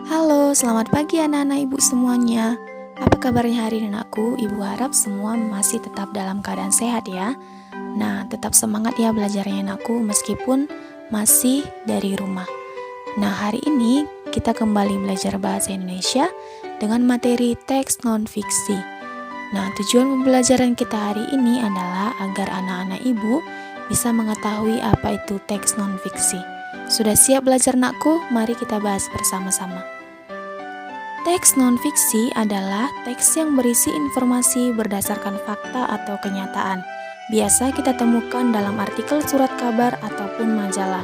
Halo, selamat pagi anak-anak ibu semuanya. Apa kabarnya hari ini anakku? Ibu harap semua masih tetap dalam keadaan sehat ya. Nah, tetap semangat ya belajarnya anakku meskipun masih dari rumah. Nah, hari ini kita kembali belajar bahasa Indonesia dengan materi teks non-fiksi. Nah, tujuan pembelajaran kita hari ini adalah agar anak-anak ibu bisa mengetahui apa itu teks non-fiksi. Sudah siap belajar nakku? Mari kita bahas bersama-sama. Teks non-fiksi adalah teks yang berisi informasi berdasarkan fakta atau kenyataan. Biasa kita temukan dalam artikel surat kabar ataupun majalah.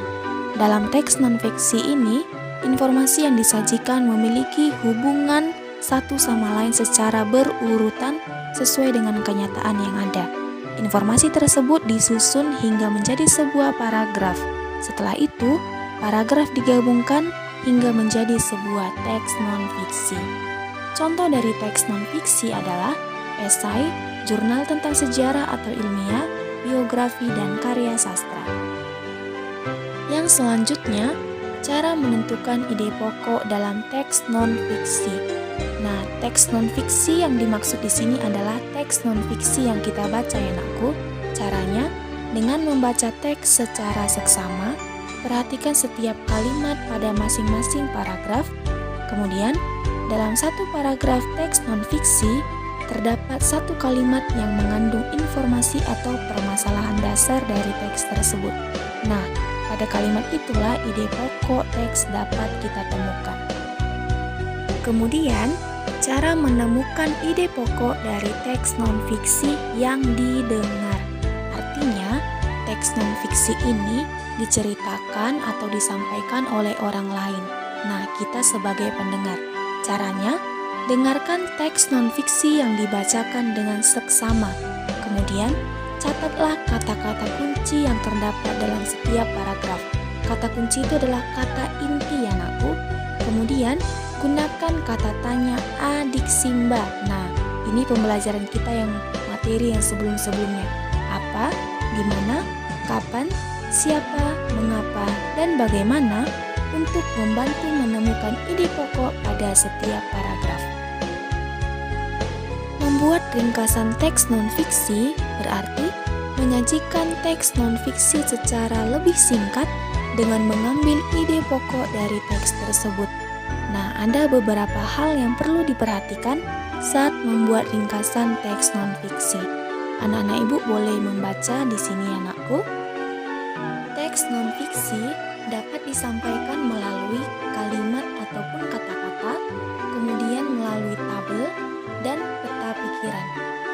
Dalam teks non-fiksi ini, informasi yang disajikan memiliki hubungan satu sama lain secara berurutan sesuai dengan kenyataan yang ada. Informasi tersebut disusun hingga menjadi sebuah paragraf. Setelah itu, paragraf digabungkan hingga menjadi sebuah teks non-fiksi. Contoh dari teks non-fiksi adalah esai, jurnal tentang sejarah atau ilmiah, biografi, dan karya sastra. Yang selanjutnya, cara menentukan ide pokok dalam teks non-fiksi. Nah, teks non-fiksi yang dimaksud di sini adalah teks non-fiksi yang kita baca ya nakku. Caranya, dengan membaca teks secara seksama, perhatikan setiap kalimat pada masing-masing paragraf. Kemudian, dalam satu paragraf teks non-fiksi, terdapat satu kalimat yang mengandung informasi atau permasalahan dasar dari teks tersebut. Nah, pada kalimat itulah ide pokok teks dapat kita temukan. Kemudian, cara menemukan ide pokok dari teks non-fiksi yang didengar. Artinya, teks non-fiksi ini diceritakan atau disampaikan oleh orang lain. Nah, kita sebagai pendengar. Caranya, dengarkan teks non-fiksi yang dibacakan dengan seksama. Kemudian, catatlah kata-kata kunci yang terdapat dalam setiap paragraf. Kata kunci itu adalah kata inti ya nakku. Kemudian, gunakan kata tanya adik Simba. Nah, ini pembelajaran kita yang materi yang sebelum-sebelumnya. Apa, di mana, kapan, siapa, mengapa, dan bagaimana untuk membantu menemukan ide pokok pada setiap paragraf. Membuat ringkasan teks non-fiksi berarti menyajikan teks non-fiksi secara lebih singkat dengan mengambil ide pokok dari teks tersebut. Nah, ada beberapa hal yang perlu diperhatikan saat membuat ringkasan teks non-fiksi. Anak-anak ibu boleh membaca di sini anakku. Teks non-fiksi dapat disampaikan melalui kalimat ataupun kata-kata, kemudian melalui tabel dan peta pikiran.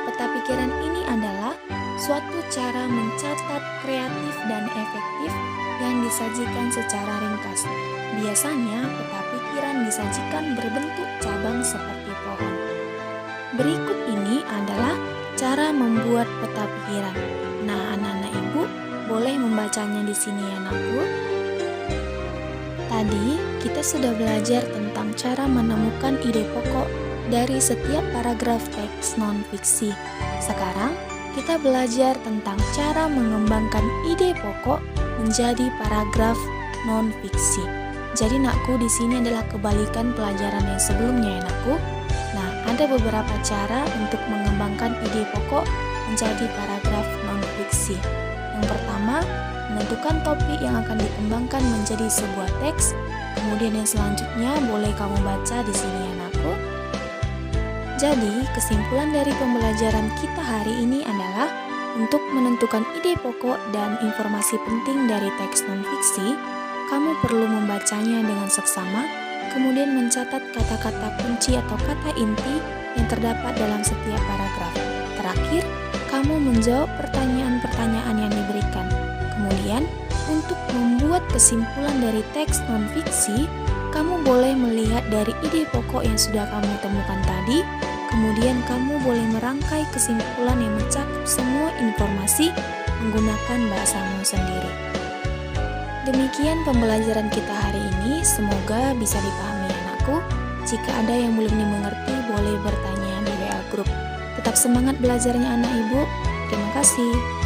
Peta pikiran ini adalah suatu cara mencatat kreatif dan efektif yang disajikan secara ringkas. Biasanya peta pikiran disajikan berbentuk cabang seperti pohon. Berikut ini adalah cara membuat peta pikiran. Nah, anak-anak ibu boleh membacanya di sini ya nakku. Tadi kita sudah belajar tentang cara menemukan ide pokok dari setiap paragraf teks non-fiksi. Sekarang kita belajar tentang cara mengembangkan ide pokok menjadi paragraf non-fiksi. Jadi nakku di sini adalah kebalikan pelajaran yang sebelumnya ya nakku. Nah, ada beberapa cara untuk mengembangkan ide pokok menjadi paragraf non-fiksi. Yang pertama, menentukan topik yang akan dikembangkan menjadi sebuah teks. Kemudian yang selanjutnya boleh kamu baca di sini ya nakku. Jadi, kesimpulan dari pembelajaran kita hari ini adalah untuk menentukan ide pokok dan informasi penting dari teks non-fiksi, kamu perlu membacanya dengan seksama, kemudian mencatat kata-kata kunci atau kata inti yang terdapat dalam setiap paragraf. Terakhir, kamu menjawab pertanyaan-pertanyaan yang diberikan. Kemudian, untuk membuat kesimpulan dari teks non-fiksi, kamu boleh melihat dari ide pokok yang sudah kamu temukan tadi, kemudian kamu boleh merangkai kesimpulan yang mencakup semua informasi menggunakan bahasamu sendiri. Demikian pembelajaran kita hari ini, semoga bisa dipahami anakku. Jika ada yang belum dimengerti, boleh bertanya di WA Group. Tetap semangat belajarnya anak ibu. Terima kasih.